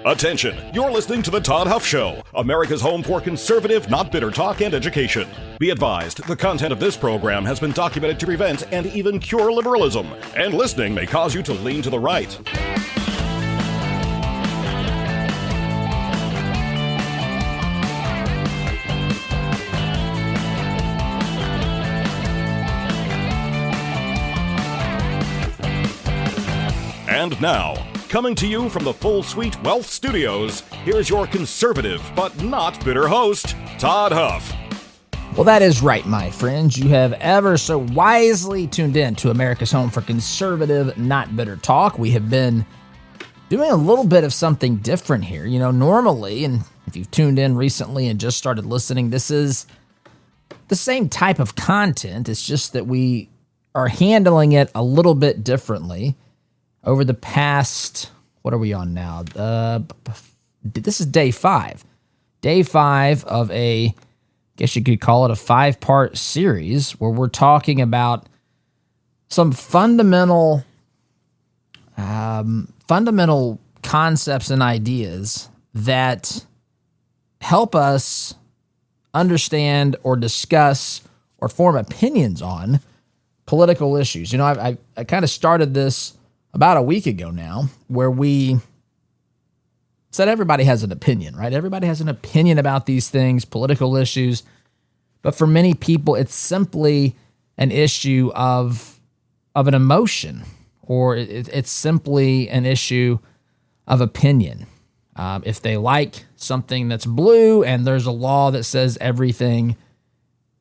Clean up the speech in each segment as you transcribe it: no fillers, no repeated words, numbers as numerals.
Attention, you're listening to The Todd Huff Show, America's home for conservative, not bitter talk and education. Be advised, the content of this program has been documented to prevent and even cure liberalism, and listening may cause you to lean to the right. And now, coming to you from the Full Suite Wealth Studios, here's your conservative but not bitter host, Todd Huff. Well, that is right, my friends. You have ever so wisely tuned in to America's home for conservative, not bitter talk. We have been doing a little bit of something different here. You know, normally, and if you've tuned in recently and just started listening, this is the same type of content. It's just that we are handling it a little bit differently. Over the past, what are we on now? This is day 5. Day 5 of I guess you could call it a 5-part series where we're talking about some fundamental concepts and ideas that help us understand or discuss or form opinions on political issues. You know, I kind of started this about a week ago now, where we said everybody has an opinion, right? Everybody has an opinion about these things, political issues. But for many people, it's simply an issue of an emotion, or it's simply an issue of opinion. If they like something that's blue and there's a law that says everything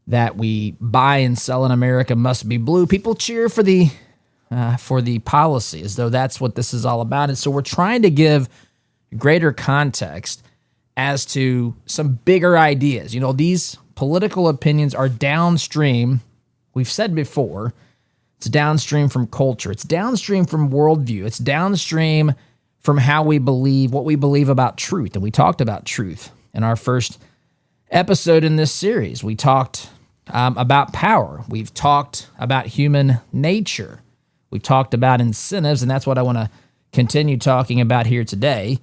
that we buy and sell in America must be blue, people cheer for the policy, as though that's what this is all about. And so we're trying to give greater context as to some bigger ideas. You know, these political opinions are downstream. We've said before, it's downstream from culture. It's downstream from worldview. It's downstream from how we believe, what we believe about truth. And we talked about truth in our first episode in this series. We talked about power. We've talked about human nature. We've talked about incentives, and that's what I want to continue talking about here today.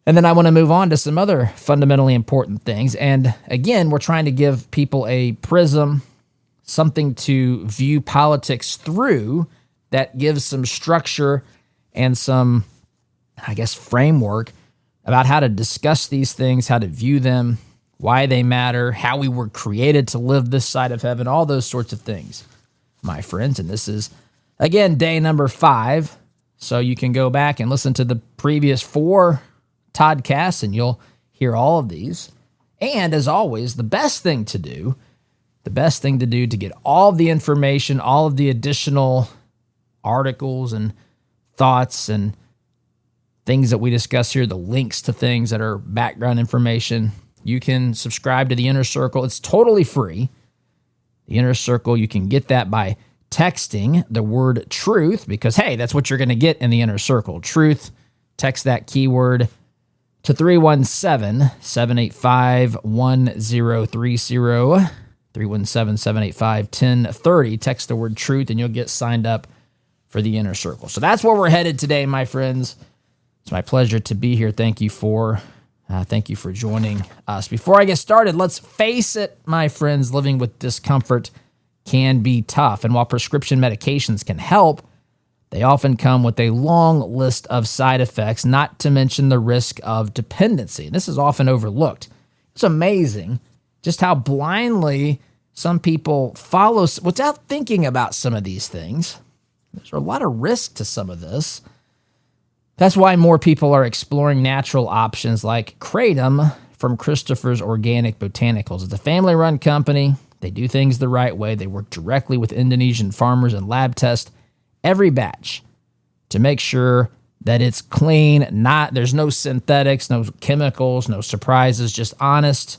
And then I want to move on to some other fundamentally important things. And again, we're trying to give people a prism, something to view politics through that gives some structure and some, I guess, framework about how to discuss these things, how to view them, why they matter, how we were created to live this side of heaven, all those sorts of things, my friends. And this is, again, day number 5, so you can go back and listen to the previous 4 Toddcasts, and you'll hear all of these. And as always, the best thing to do to get all of the information, all of the additional articles and thoughts and things that we discuss here, the links to things that are background information, you can subscribe to the Inner Circle. It's totally free. The Inner Circle, you can get that by texting the word truth, because, hey, that's what you're going to get in the Inner Circle. Truth. Text that keyword to 317-785-1030, 317-785-1030. Text the word truth, and you'll get signed up for the Inner Circle. So that's where we're headed today, my friends. It's my pleasure to be here. Thank you for joining us. Before I get started, let's face it, my friends, living with discomfort can be tough. And while prescription medications can help, they often come with a long list of side effects, not to mention the risk of dependency. And this is often overlooked. It's amazing just how blindly some people follow without thinking about some of these things. There's a lot of risk to some of this. That's why more people are exploring natural options like Kratom from Christopher's Organic Botanicals. It's a family-run company. They do things the right way. They work directly with Indonesian farmers and lab test every batch to make sure that it's clean. There's no synthetics, no chemicals, no surprises, just honest,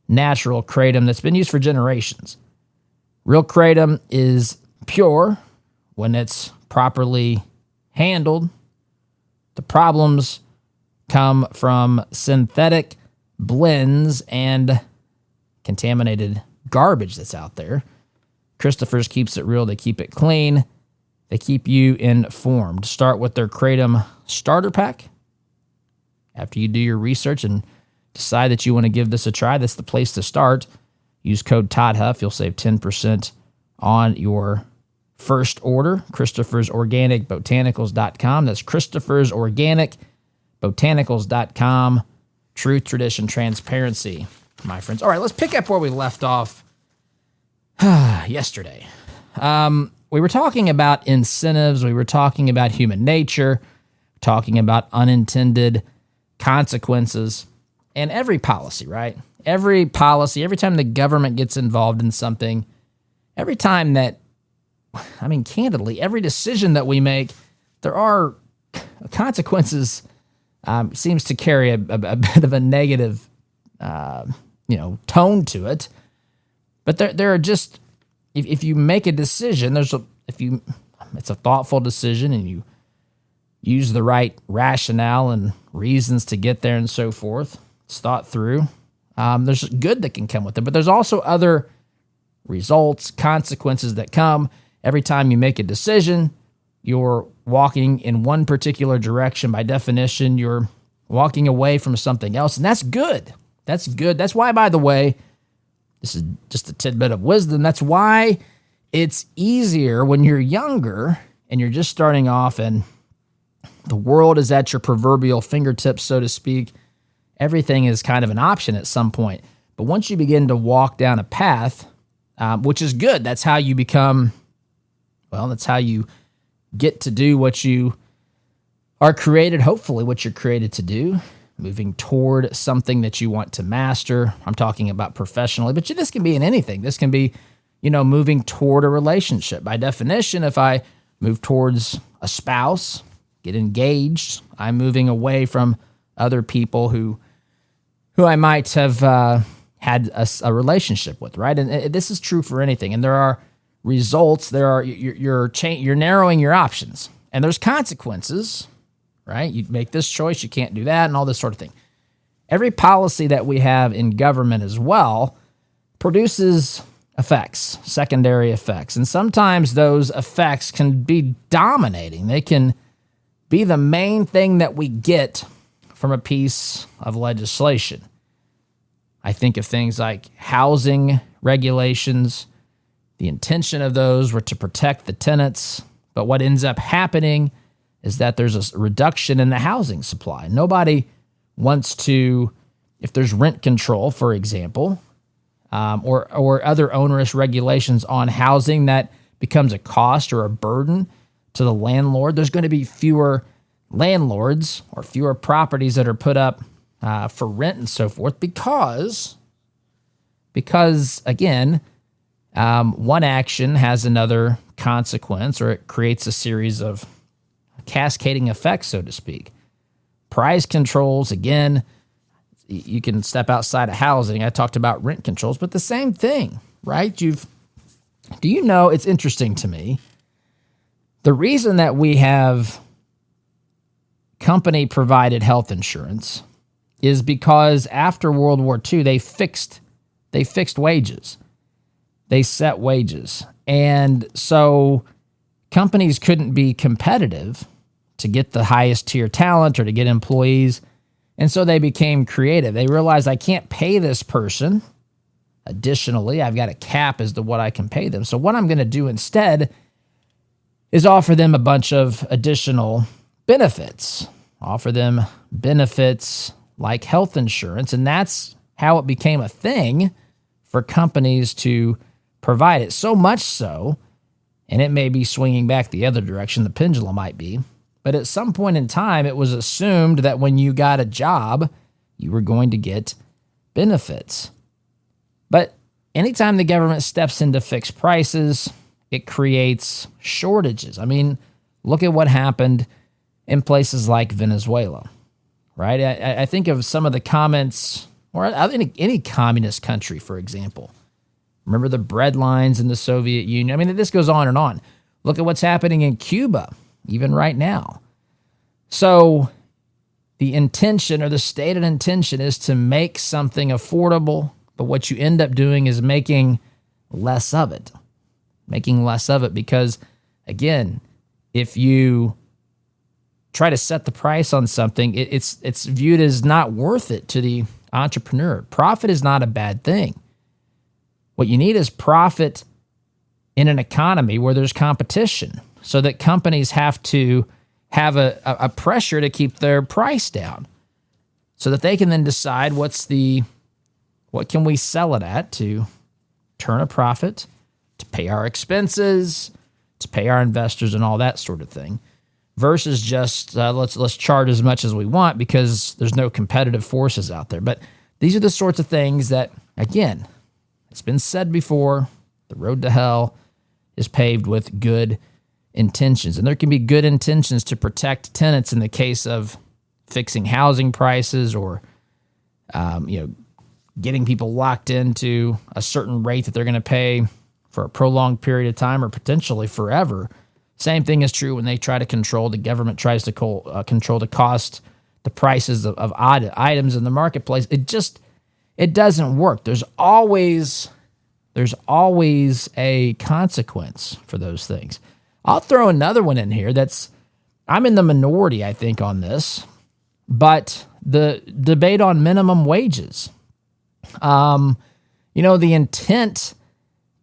natural kratom that's been used for generations. Real kratom is pure when it's properly handled. The problems come from synthetic blends and contaminated garbage that's out there. Christopher's keeps it real. They keep it clean. They keep you informed. Start with their Kratom Starter Pack. After you do your research and decide that you want to give this a try, that's the place to start. Use code Todd Huff. You'll save 10% on your first order. Christopher's Organic Botanicals.com. That's Christopher's Organic Botanicals.com. Truth, tradition, transparency, my friends. All right, let's pick up where we left off yesterday. We were talking about incentives. We were talking about human nature, talking about unintended consequences, and every policy, right? Every policy, every time the government gets involved in something, every time that, candidly, every decision that we make, there are consequences. Seems to carry a bit of a negative, tone to it. But there are just, if you make a decision, it's a thoughtful decision and you use the right rationale and reasons to get there and so forth. It's thought through. There's good that can come with it, but there's also other results, consequences that come every time you make a decision. You're walking in one particular direction. By definition, you're walking away from something else, and that's good. That's good. That's why, by the way, this is just a tidbit of wisdom. That's why it's easier when you're younger and you're just starting off and the world is at your proverbial fingertips, so to speak. Everything is kind of an option at some point. But once you begin to walk down a path, which is good, that's how you become, that's how you get to do what you are created, hopefully what you're created to do, moving toward something that you want to master. I'm talking about professionally, but this can be in anything. This can be, moving toward a relationship. By definition, if I move towards a spouse, get engaged, I'm moving away from other people who I might have had a relationship with, right? And this is true for anything. And there are results. You're narrowing your options, and there's consequences, right? You make this choice, you can't do that, and all this sort of thing. Every policy that we have in government as well produces effects, secondary effects, and sometimes those effects can be dominating. They can be the main thing that we get from a piece of legislation. I think of things like housing regulations. The intention of those were to protect the tenants, but what ends up happening is that there's a reduction in the housing supply. Nobody wants to, if there's rent control, for example, or other onerous regulations on housing that becomes a cost or a burden to the landlord, there's going to be fewer landlords or fewer properties that are put up for rent and so forth because again, one action has another consequence, or it creates a series of cascading effects, so to speak. Price controls, again, you can step outside of housing. I talked about rent controls, but the same thing, right? Do you know, it's interesting to me, the reason that we have company-provided health insurance is because after World War II, they fixed wages. They set wages. And so companies couldn't be competitive to get the highest tier talent or to get employees. And so they became creative. They realized, I can't pay this person. Additionally, I've got a cap as to what I can pay them. So what I'm going to do instead is offer them a bunch of additional benefits. Offer them benefits like health insurance. And that's how it became a thing for companies to provide it. So much so, and it may be swinging back the other direction, the pendulum might be, but at some point in time, it was assumed that when you got a job, you were going to get benefits. But anytime the government steps into fixed prices, it creates shortages. I mean, look at what happened in places like Venezuela, right? I think of some of the comments, or any communist country, for example. Remember the bread lines in the Soviet Union? I mean, this goes on and on. Look at what's happening in Cuba, even right now. So the intention, or the stated intention, is to make something affordable, but what you end up doing is making less of it. Making less of it because, again, if you try to set the price on something, it's viewed as not worth it to the entrepreneur. Profit is not a bad thing. What you need is profit in an economy where there's competition, so that companies have to have a pressure to keep their price down, so that they can then decide what can we sell it at to turn a profit, to pay our expenses, to pay our investors, and all that sort of thing, versus just let's charge as much as we want because there's no competitive forces out there. But these are the sorts of things that, again, it's been said before, the road to hell is paved with good intentions. And there can be good intentions to protect tenants in the case of fixing housing prices or getting people locked into a certain rate that they're going to pay for a prolonged period of time or potentially forever. Same thing is true when they try to the government tries to control the cost, the prices of odd items in the marketplace. It doesn't work. There's always a consequence for those things. I'll throw another one in here I'm in the minority, I think, on this, but the debate on minimum wages. The intent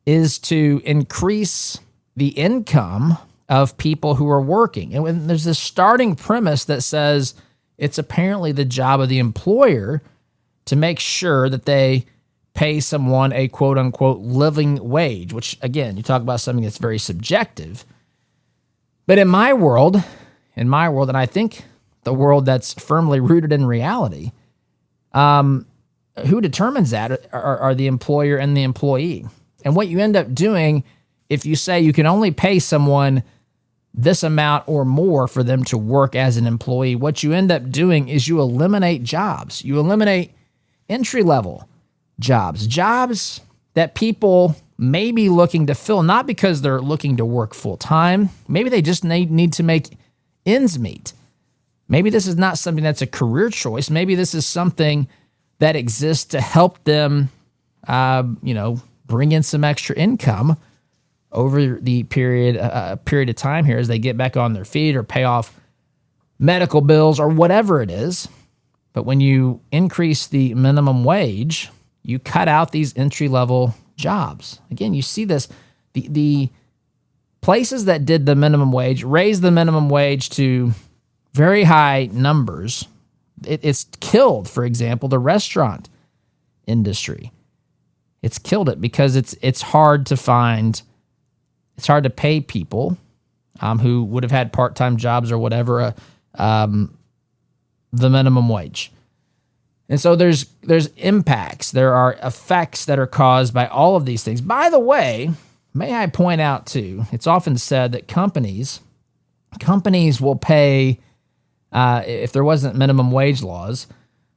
is to increase the income of people who are working. And when there's this starting premise that says it's apparently the job of the employer to make sure that they pay someone a quote-unquote living wage, which, again, you talk about something that's very subjective. But in my world, and I think the world that's firmly rooted in reality, who determines that are the employer and the employee. And what you end up doing, if you say you can only pay someone this amount or more for them to work as an employee, what you end up doing is you eliminate jobs. You eliminate entry-level jobs that people may be looking to fill, not because they're looking to work full-time. Maybe they just need to make ends meet. Maybe this is not something that's a career choice. Maybe this is something that exists to help them, bring in some extra income over the period of time here as they get back on their feet or pay off medical bills or whatever it is. But when you increase the minimum wage, you cut out these entry-level jobs. Again, you see this. The places that did the minimum wage raised the minimum wage to very high numbers. It's killed, for example, the restaurant industry. It's killed it because it's hard to find. It's hard to pay people who would have had part-time jobs or whatever the minimum wage. And so there's impacts. There are effects that are caused by all of these things. By the way, may I point out too, it's often said that companies will pay, if there wasn't minimum wage laws,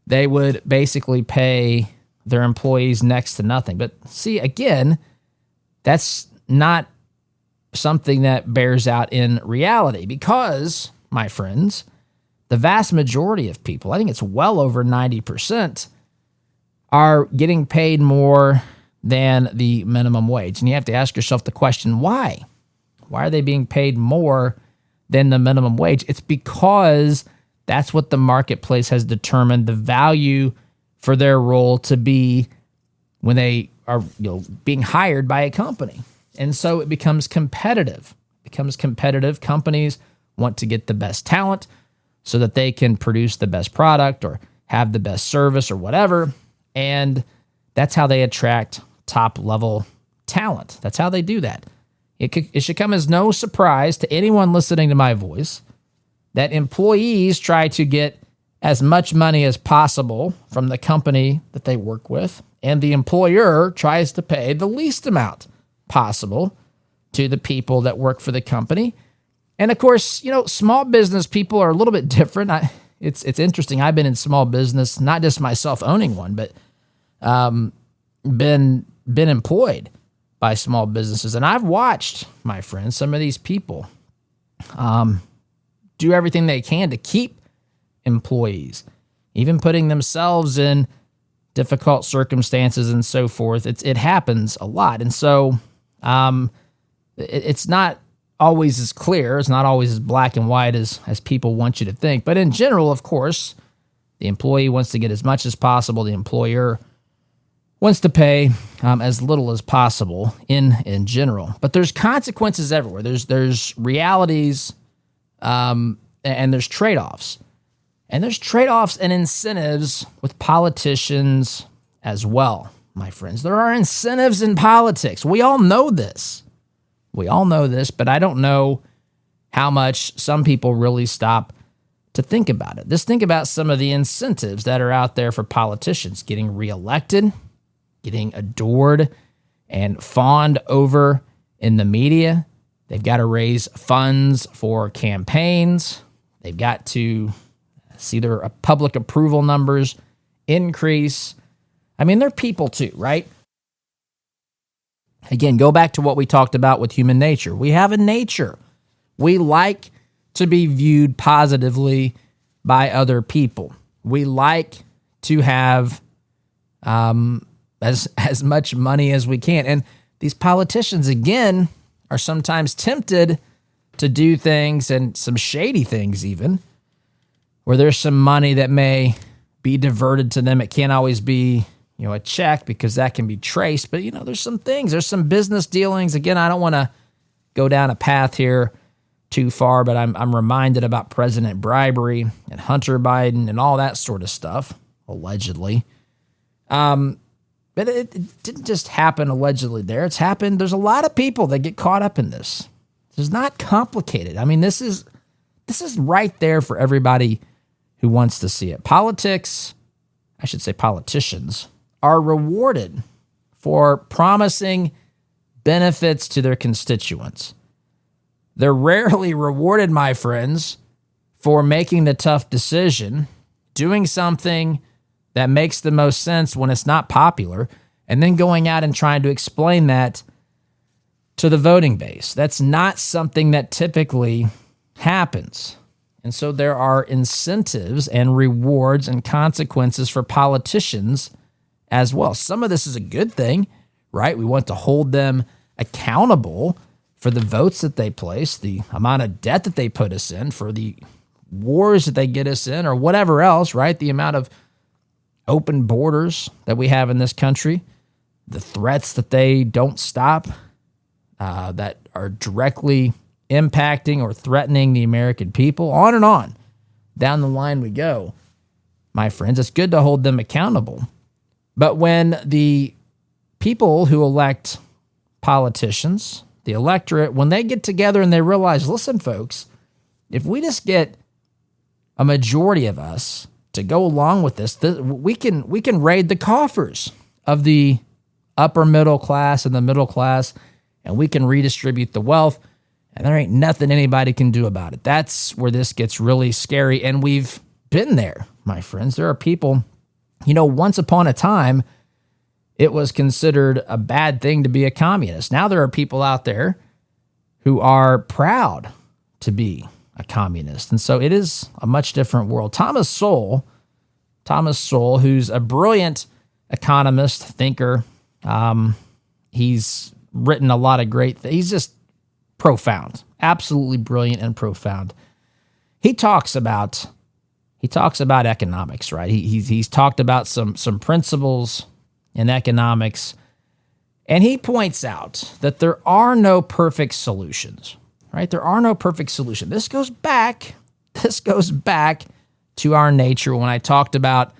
they would basically pay their employees next to nothing. But see, again, that's not something that bears out in reality because, my friends, the vast majority of people, I think it's well over 90%, are getting paid more than the minimum wage. And you have to ask yourself the question, why? Why are they being paid more than the minimum wage? It's because that's what the marketplace has determined the value for their role to be when they are being hired by a company. And so it becomes competitive. Companies want to get the best talent so that they can produce the best product or have the best service or whatever. And that's how they attract top-level talent. That's how they do that. It should come as no surprise to anyone listening to my voice that employees try to get as much money as possible from the company that they work with, and the employer tries to pay the least amount possible to the people that work for the company. And of course, small business people are a little bit different. It's interesting. I've been in small business, not just myself owning one, but been employed by small businesses. And I've watched, my friends, some of these people do everything they can to keep employees, even putting themselves in difficult circumstances and so forth. It happens a lot. And so it's not always as clear. It's not always as black and white as people want you to think. But in general, of course, the employee wants to get as much as possible. The employer wants to pay as little as possible in general. But there's consequences everywhere. There's realities and there's trade-offs. And there's trade-offs and incentives with politicians as well, my friends. There are incentives in politics. We all know this. But I don't know how much some people really stop to think about it. Just think about some of the incentives that are out there for politicians: getting reelected, getting adored and fawned over in the media. They've got to raise funds for campaigns. They've got to see their public approval numbers increase. I mean, they're people too, right? Again, go back to what we talked about with human nature. We have a nature. We like to be viewed positively by other people. We like to have as much money as we can. And these politicians, again, are sometimes tempted to do things, and some shady things even, where there's some money that may be diverted to them. It can't always be, a check, because that can be traced. But, there's some things. There's some business dealings. Again, I don't want to go down a path here too far, but I'm reminded about president bribery and Hunter Biden and all that sort of stuff, allegedly. But it didn't just happen allegedly there. It's happened. There's a lot of people that get caught up in this. It's not complicated. I mean, this is right there for everybody who wants to see it. Politicians are rewarded for promising benefits to their constituents. They're rarely rewarded, my friends, for making the tough decision, doing something that makes the most sense when it's not popular, and then going out and trying to explain that to the voting base. That's not something that typically happens. And so there are incentives and rewards and consequences for politicians as well. Some of this is a good thing, right? We want to hold them accountable for the votes that they place, the amount of debt that they put us in, for the wars that they get us in, or whatever else, right? The amount of open borders that we have in this country, the threats that they don't stop, that are directly impacting or threatening the American people, on and on. Down the line we go, my friends. It's good to hold them accountable. But when the people who elect politicians, the electorate, when they get together and they realize, listen, folks, if we just get a majority of us to go along with this, we can raid the coffers of the upper middle class and the middle class, and we can redistribute the wealth, and there ain't nothing anybody can do about it. That's where this gets really scary, and we've been there, my friends. There are people, once upon a time, it was considered a bad thing to be a communist. Now there are people out there who are proud to be a communist. And so it is a much different world. Thomas Sowell, who's a brilliant economist, thinker, he's written a lot of great things. He's just profound, absolutely brilliant and profound. He talks about economics, right? He's talked about some principles in economics, and he points out that there are no perfect solutions, right? There are no perfect solutions. This goes back to our nature. When I talked about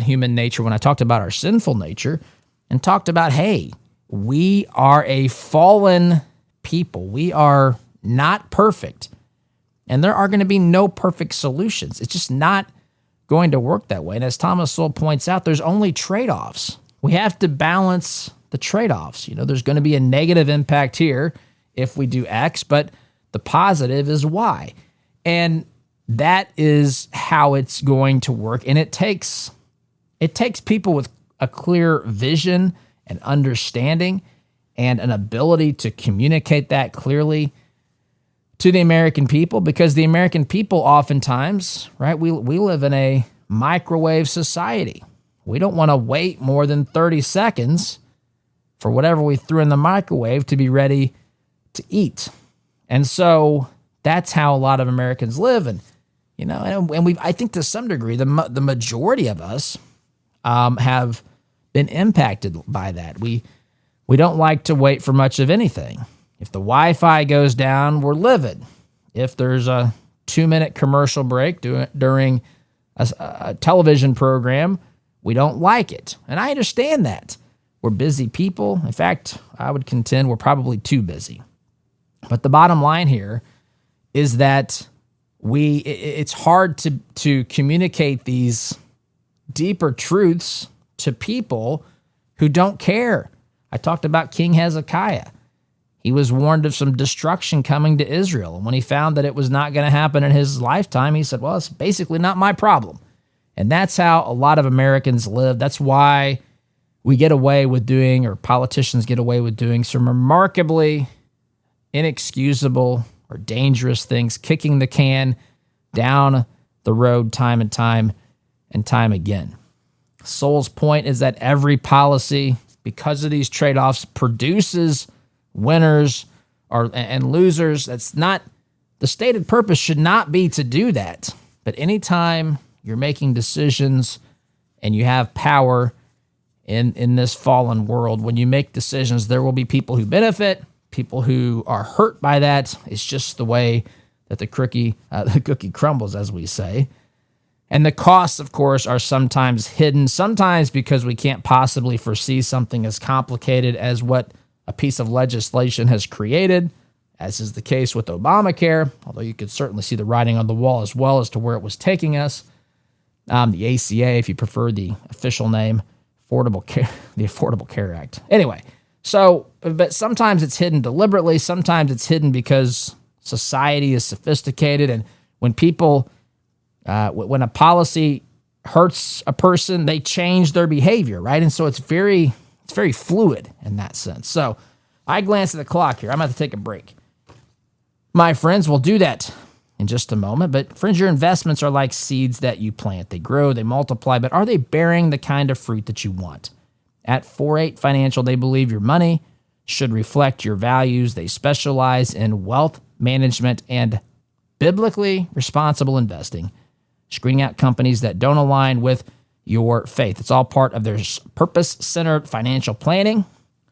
human nature, when I talked about our sinful nature, and talked about, hey, we are a fallen people. We are not perfect. And there are going to be no perfect solutions. It's just not going to work that way. And as Thomas Sowell points out, there's only trade-offs. We have to balance the trade-offs. There's going to be a negative impact here if we do X, but the positive is Y. And that is how it's going to work. And it takes people with a clear vision and understanding and an ability to communicate that clearly to the American people, because the American people oftentimes, right, we live in a microwave society. We don't want to wait more than 30 seconds for whatever we threw in the microwave to be ready to eat. And so that's how a lot of Americans live. And, I think to some degree, the majority of us have been impacted by that. We don't like to wait for much of anything. If the Wi-Fi goes down, we're livid. If there's a 2-minute commercial break during a television program, we don't like it. And I understand that. We're busy people. In fact, I would contend we're probably too busy. But the bottom line here is that it's hard to communicate these deeper truths to people who don't care. I talked about King Hezekiah. He was warned of some destruction coming to Israel. And when he found that it was not going to happen in his lifetime, he said, well, it's basically not my problem. And that's how a lot of Americans live. That's why we get away with doing, or politicians get away with doing, some remarkably inexcusable or dangerous things, kicking the can down the road time and time again. Sol's point is that every policy, because of these trade-offs, produces winners and losers. That's not, the stated purpose should not be to do that. But anytime you're making decisions and you have power in this fallen world, when you make decisions, there will be people who benefit, people who are hurt by that. It's just the way that the cookie crumbles, as we say. And the costs, of course, are sometimes hidden, sometimes because we can't possibly foresee something as complicated as what a piece of legislation has created, as is the case with Obamacare, although you could certainly see the writing on the wall as well as to where it was taking us. The ACA, if you prefer the official name, the Affordable Care Act. Anyway, but sometimes it's hidden deliberately, sometimes it's hidden because society is sophisticated, and when a policy hurts a person, they change their behavior, right? And so it's very fluid in that sense. So I glance at the clock here. I'm about to take a break. My friends, we'll do that in just a moment. But friends, your investments are like seeds that you plant. They grow, they multiply, but are they bearing the kind of fruit that you want? At 4-8 Financial, they believe your money should reflect your values. They specialize in wealth management and biblically responsible investing, screening out companies that don't align with your faith. It's all part of their purpose-centered financial planning,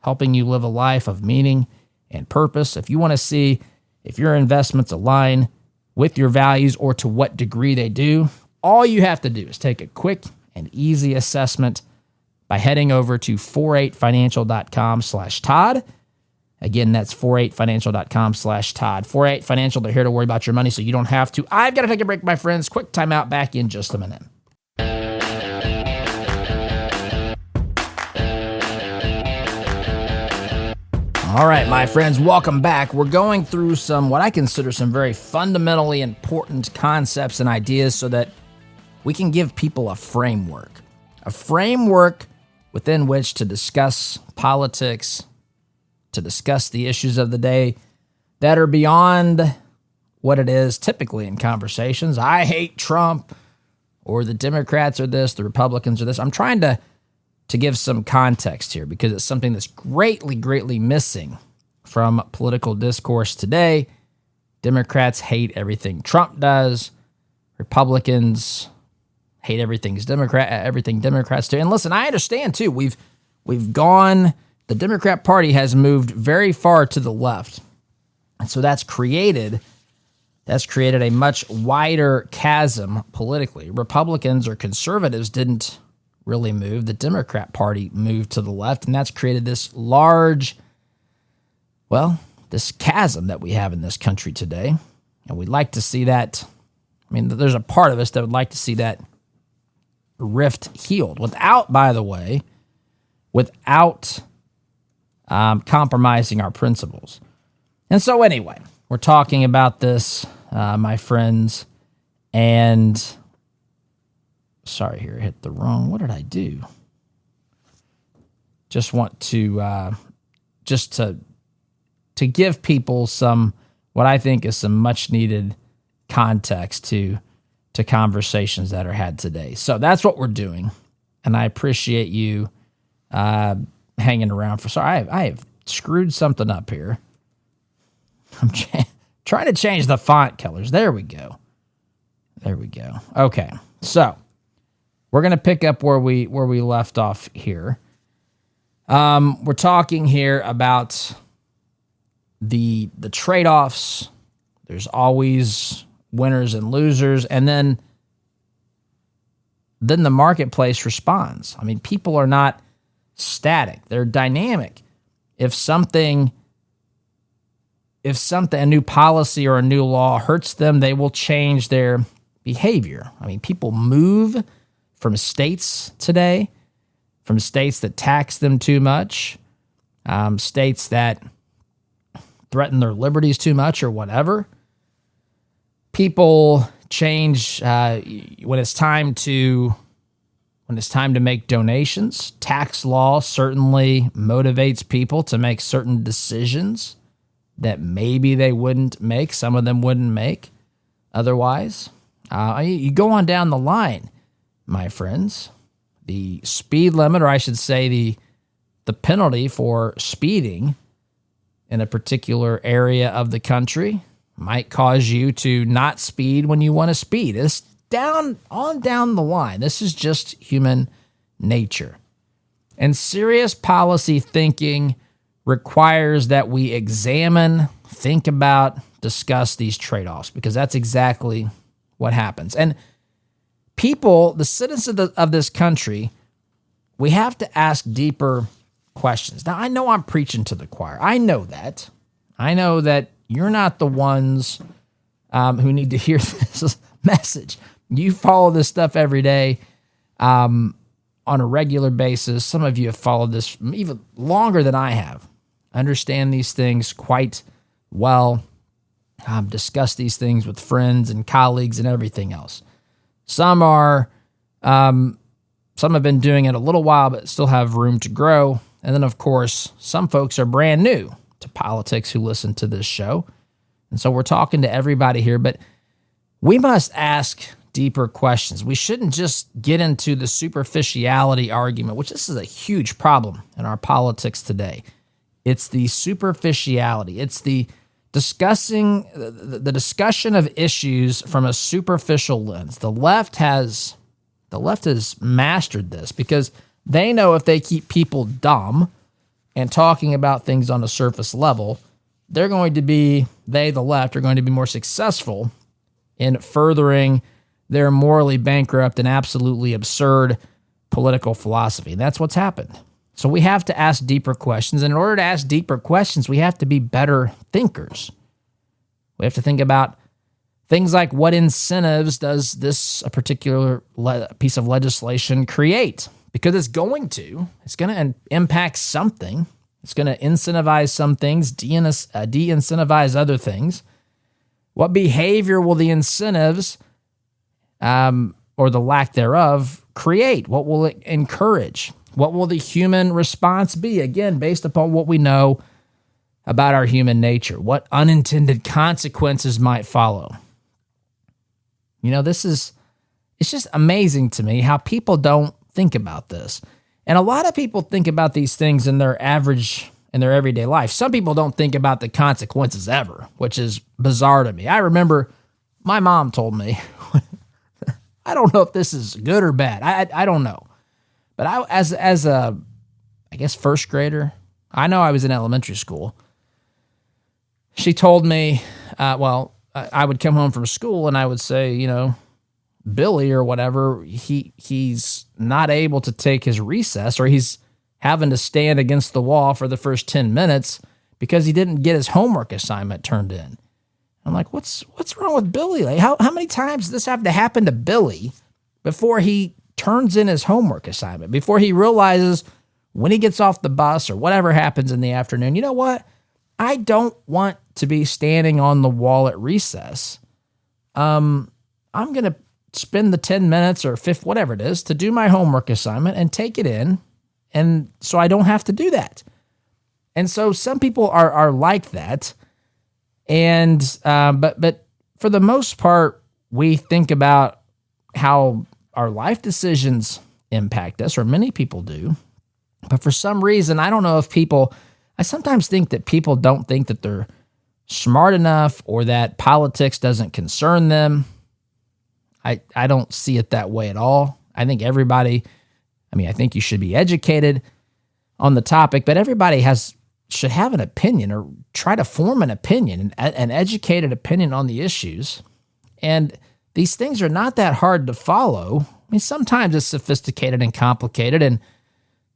helping you live a life of meaning and purpose. If you want to see if your investments align with your values or to what degree they do, all you have to do is take a quick and easy assessment by heading over to 48financial.com/Todd. Again, that's 48financial.com/Todd. 48 Financial, they're here to worry about your money so you don't have to. I've got to take a break, my friends. Quick timeout, back in just a minute. All right, my friends, welcome back. We're going through what I consider some very fundamentally important concepts and ideas so that we can give people a framework within which to discuss politics, to discuss the issues of the day that are beyond what it is typically in conversations. I hate Trump, or the Democrats are this, the Republicans are this. I'm trying to give some context here because it's something that's greatly missing from political discourse today. Democrats hate everything Trump does. Republicans hate everything Democrats do. And listen, I understand too. We've gone. The Democrat Party has moved very far to the left, and so that's created a much wider chasm politically. Republicans or conservatives didn't really move. The Democrat Party moved to the left, and that's created this this chasm that we have in this country today. And we'd like to see that. I mean, there's a part of us that would like to see that rift healed without compromising our principles. And so anyway, we're talking about this, my friends, and sorry here, I hit the wrong, what did I do? Just want to, to give people what I think is some much needed context to conversations that are had today. So that's what we're doing. And I appreciate you hanging around for. Sorry, I have screwed something up here. I'm trying to change the font colors. There we go. Okay, so we're going to pick up where we left off here. We're talking here about the trade-offs. There's always winners and losers, and then the marketplace responds. I mean, people are not static. They're dynamic. If a new policy or a new law hurts them, they will change their behavior. I mean, people move from states today, from states that tax them too much, states that threaten their liberties too much or whatever. People change when it's time to make donations. Tax law certainly motivates people to make certain decisions that maybe they wouldn't make. Some of them wouldn't make otherwise. You go on down the line, my friends. The speed limit, or I should say the penalty for speeding in a particular area of the country might cause you to not speed when you want to speed. It's down the line. This is just human nature. And serious policy thinking requires that we examine, think about, discuss these trade-offs, because that's exactly what happens. And people, the citizens of this country, we have to ask deeper questions. Now, I know I'm preaching to the choir. I know that. You're not the ones who need to hear this message. You follow this stuff every day on a regular basis. Some of you have followed this even longer than I have. Understand these things quite well. Discuss these things with friends and colleagues and everything else. Some have been doing it a little while, but still have room to grow. And then, of course, some folks are brand new to politics who listen to this show. And so we're talking to everybody here, but we must ask deeper questions. We shouldn't just get into the superficiality argument, which this is a huge problem in our politics today. It's the superficiality. It's the discussion of issues from a superficial lens. The left has mastered this because they know if they keep people dumb and talking about things on a surface level, the left, are going to be more successful in furthering their morally bankrupt and absolutely absurd political philosophy. And that's what's happened. So we have to ask deeper questions. And in order to ask deeper questions, we have to be better thinkers. We have to think about things like, what incentives does a particular piece of legislation create? Because it's going to impact something. It's going to incentivize some things, de-incentivize other things. What behavior will the incentives or the lack thereof create? What will it encourage? What will the human response be? Again, based upon what we know about our human nature. What unintended consequences might follow? It's just amazing to me how people don't think about this. And a lot of people think about these things in their everyday life. Some people don't think about the consequences ever, which is bizarre to me. I remember my mom told me, I don't know if this is good or bad. I don't know. But as a first grader, I know I was in elementary school. She told me, I would come home from school and I would say, Billy or whatever, he's not able to take his recess, or he's having to stand against the wall for the first 10 minutes because he didn't get his homework assignment turned in. I'm like, what's wrong with Billy? Like, how many times does this have to happen to Billy before he turns in his homework assignment, before he realizes when he gets off the bus or whatever happens in the afternoon, you know what? I don't want to be standing on the wall at recess. I'm going to spend the 10 minutes or 5, whatever it is, to do my homework assignment and take it in. And so I don't have to do that. And so some people are like that. And, but for the most part, we think about how our life decisions impact us, or many people do. But for some reason, I don't know if I sometimes think that people don't think that they're smart enough or that politics doesn't concern them. I don't see it that way at all. I think I think you should be educated on the topic, but everybody should have an opinion or try to form an opinion, an educated opinion on the issues. And these things are not that hard to follow. I mean, sometimes it's sophisticated and complicated, and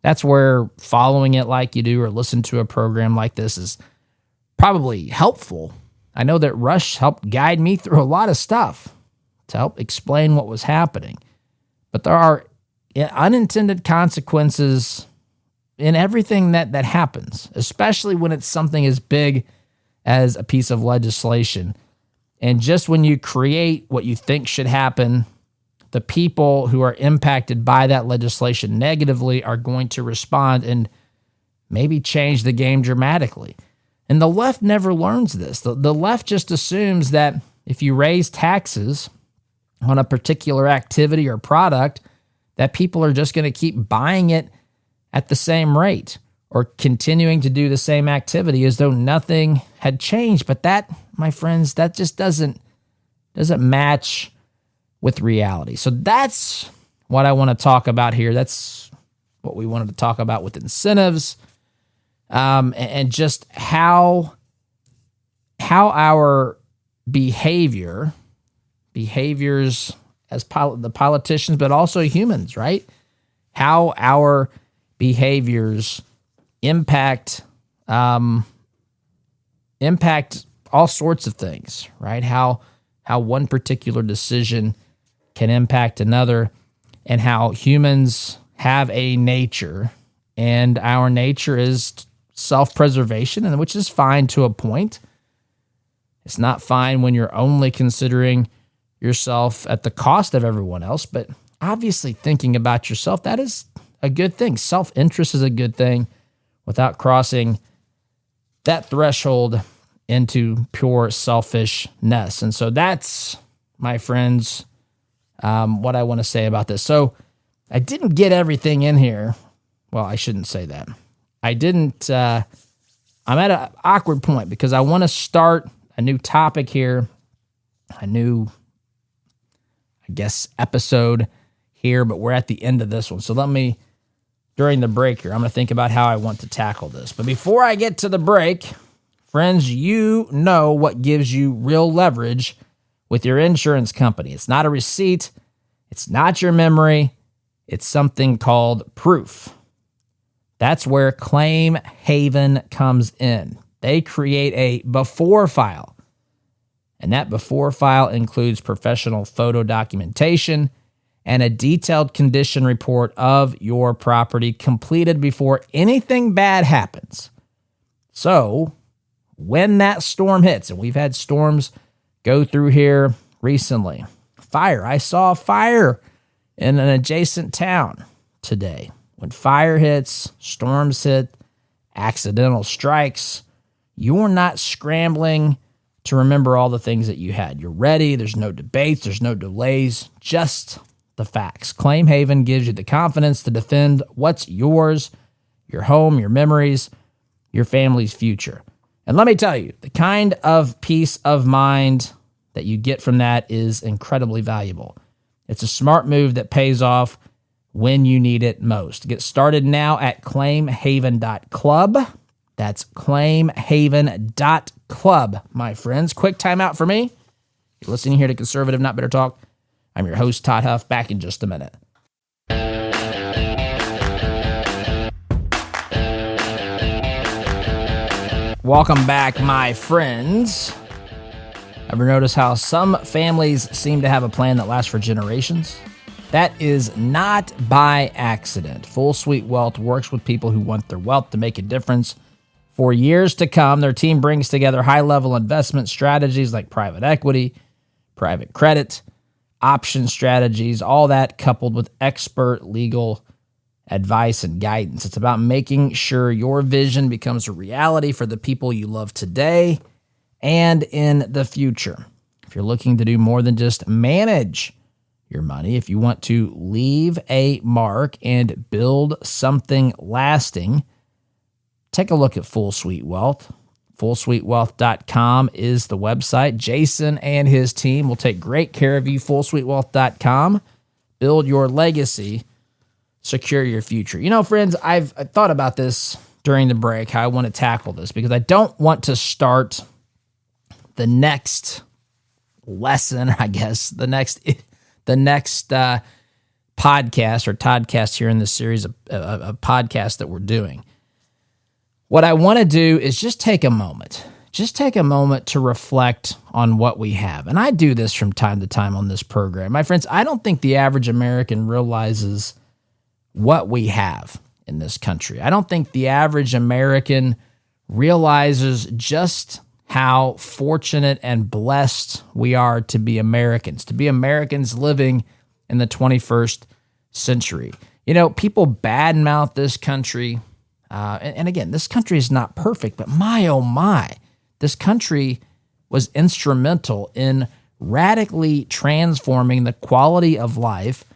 that's where following it like you do or listen to a program like this is probably helpful. I know that Rush helped guide me through a lot of stuff to help explain what was happening. But there are unintended consequences in everything that happens, especially when it's something as big as a piece of legislation. And just when you create what you think should happen, the people who are impacted by that legislation negatively are going to respond and maybe change the game dramatically. And the left never learns this. The left just assumes that if you raise taxes on a particular activity or product, that people are just going to keep buying it at the same rate or continuing to do the same activity as though nothing had changed. But that, my friends, that just doesn't match with reality. So that's what I want to talk about here. That's what we wanted to talk about with incentives, and just how our behaviors as the politicians, but also humans, right? How our behaviors impact all sorts of things, right? How one particular decision can impact another, and how humans have a nature, and our nature is self-preservation, and which is fine to a point. It's not fine when you're only considering yourself at the cost of everyone else, but obviously thinking about yourself, that is a good thing. Self-interest is a good thing without crossing that threshold into pure selfishness. And so that's, my friends, what I want to say about this. So I didn't get everything in here. Well, I shouldn't say that. I didn't. I'm at an awkward point because I want to start a new topic here, a new, I guess, episode here, but we're at the end of this one. So let me, during the break here, I'm going to think about how I want to tackle this. But before I get to the break, friends, you know what gives you real leverage with your insurance company. It's not a receipt. It's not your memory. It's something called proof. That's where Claim Haven comes in. They create a before file, and that before file includes professional photo documentation and a detailed condition report of your property completed before anything bad happens. So when that storm hits, and we've had storms go through here recently, fire. I saw a fire in an adjacent town today. When fire hits, storms hit, accidental strikes, you're not scrambling to remember all the things that you had. You're ready. There's no debates. There's no delays. Just the facts. Claim Haven gives you the confidence to defend what's yours, your home, your memories, your family's future. And let me tell you, the kind of peace of mind that you get from that is incredibly valuable. It's a smart move that pays off when you need it most. Get started now at claimhaven.club. That's claimhaven.club, my friends. Quick timeout for me. You're listening here to Conservative Not Bitter Talk. I'm your host, Todd Huff. Back in just a minute. Welcome back, my friends. Ever notice how some families seem to have a plan that lasts for generations? That is not by accident. Full Suite Wealth works with people who want their wealth to make a difference for years to come. Their team brings together high-level investment strategies like private equity, private credit, option strategies, all that coupled with expert legal advice and guidance. It's about making sure your vision becomes a reality for the people you love today and in the future. If you're looking to do more than just manage your money, if you want to leave a mark and build something lasting, take a look at Full Suite Wealth. FullSuiteWealth.com is the website. Jason and his team will take great care of you. FullSuiteWealth.com. Build your legacy. Secure your future. You know, friends, I thought about this during the break, how I want to tackle this, because I don't want to start the next lesson, I guess, the next podcast or Toddcast here in this series of podcasts that we're doing. What I want to do is just take a moment to reflect on what we have. And I do this from time to time on this program. My friends, I don't think the average American realizes what we have in this country. I don't think the average American realizes just how fortunate and blessed we are to be Americans living in the 21st century. You know, people badmouth this country. And again, this country is not perfect, but my, oh my, this country was instrumental in radically transforming the quality of life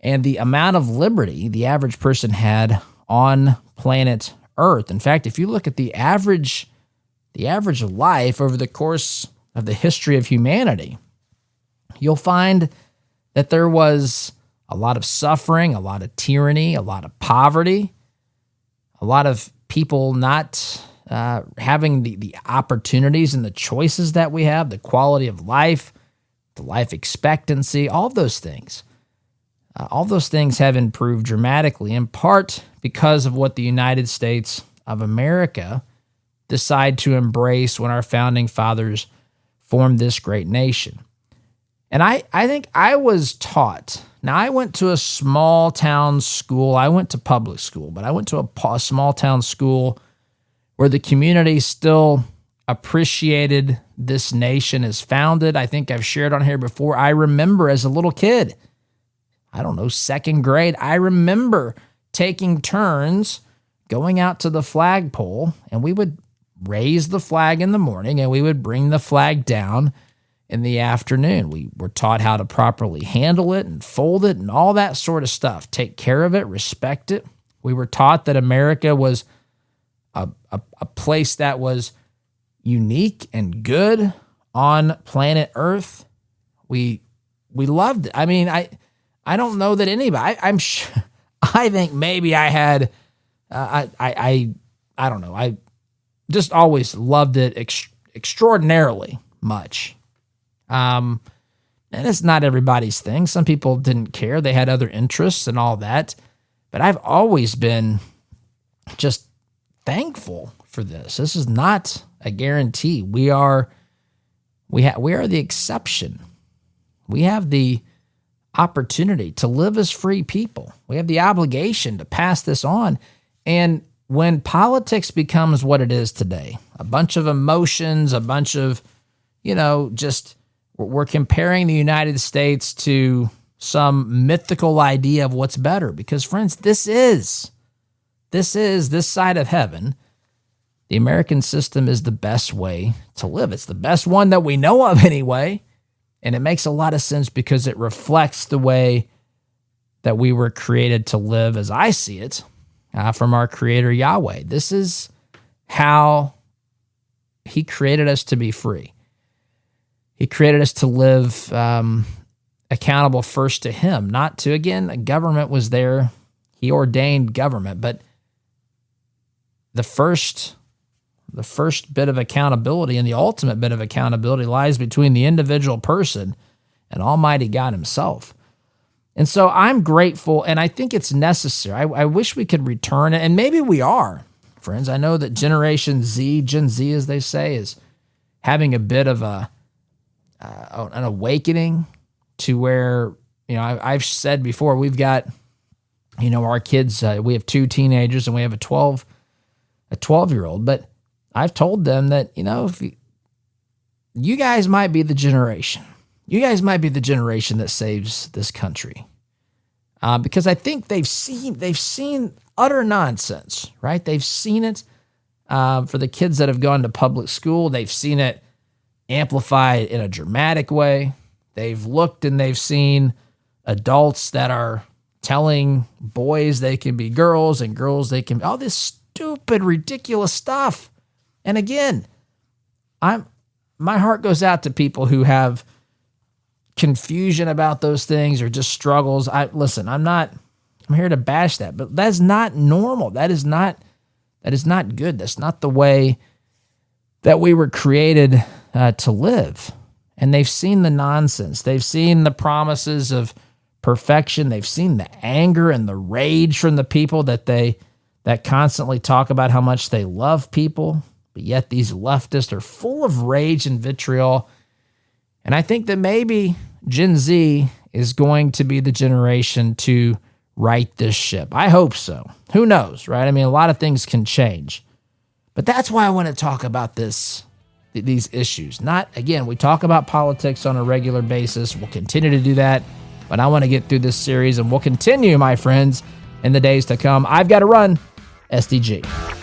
and the amount of liberty the average person had on planet Earth. In fact, if you look at the average life over the course of the history of humanity, you'll find that there was a lot of suffering, a lot of tyranny, a lot of poverty, a lot of people not having the opportunities and the choices that we have, the quality of life, the life expectancy, all of those things. All those things have improved dramatically, in part because of what the United States of America decided to embrace when our founding fathers formed this great nation. And I think I was taught. Now, I went to a small town school. I went to public school, but I went to a small town school where the community still appreciated this nation as founded. I think I've shared on here before. I remember as a little kid, I don't know, second grade, I remember taking turns going out to the flagpole, and we would raise the flag in the morning and we would bring the flag down in the afternoon. We were taught how to properly handle it and fold it and all that sort of stuff. Take care of it, respect it. We were taught that America was a place that was unique and good on planet Earth. We loved it. I mean, I don't know that anybody. I'm sure. I think maybe I had. I don't know. I just always loved it extraordinarily much. And it's not everybody's thing. Some people didn't care. They had other interests and all that. But I've always been just thankful for this. This is not a guarantee. We are the exception. We have the opportunity to live as free people. We have the obligation to pass this on. And when politics becomes what it is today, a bunch of emotions, a bunch of, just we're comparing the United States to some mythical idea of what's better. Because, friends, this side of heaven. The American system is the best way to live. It's the best one that we know of anyway. And it makes a lot of sense because it reflects the way that we were created to live, as I see it, from our Creator Yahweh. This is how He created us to be free. He created us to live accountable first to Him, not to, again, a government was there. He ordained government, but the first bit of accountability and the ultimate bit of accountability lies between the individual person and Almighty God Himself. And so I'm grateful, and I think it's necessary. I wish we could return it, and maybe we are, friends. I know that Gen Z, as they say, is having a bit of an awakening to where, I've said before, we've got, our kids, we have 2 teenagers and we have a 12-year-old, but I've told them that, if you guys might be the generation. You guys might be the generation that saves this country. Because I think they've seen utter nonsense, right? They've seen it for the kids that have gone to public school. They've seen it amplified in a dramatic way. They've looked and they've seen adults that are telling boys they can be girls and girls they can be all this stupid, ridiculous stuff. And again, my heart goes out to people who have confusion about those things or just struggles. I'm here to bash that, but that's not normal. That is not good. That's not the way that we were created to live. And they've seen the nonsense. They've seen the promises of perfection. They've seen the anger and the rage from the people that constantly talk about how much they love people. But yet these leftists are full of rage and vitriol. And I think that maybe Gen Z is going to be the generation to right this ship. I hope so. Who knows, right? I mean, a lot of things can change. But that's why I want to talk about these issues. We talk about politics on a regular basis. We'll continue to do that. But I want to get through this series, and we'll continue, my friends, in the days to come. I've got to run. SDG.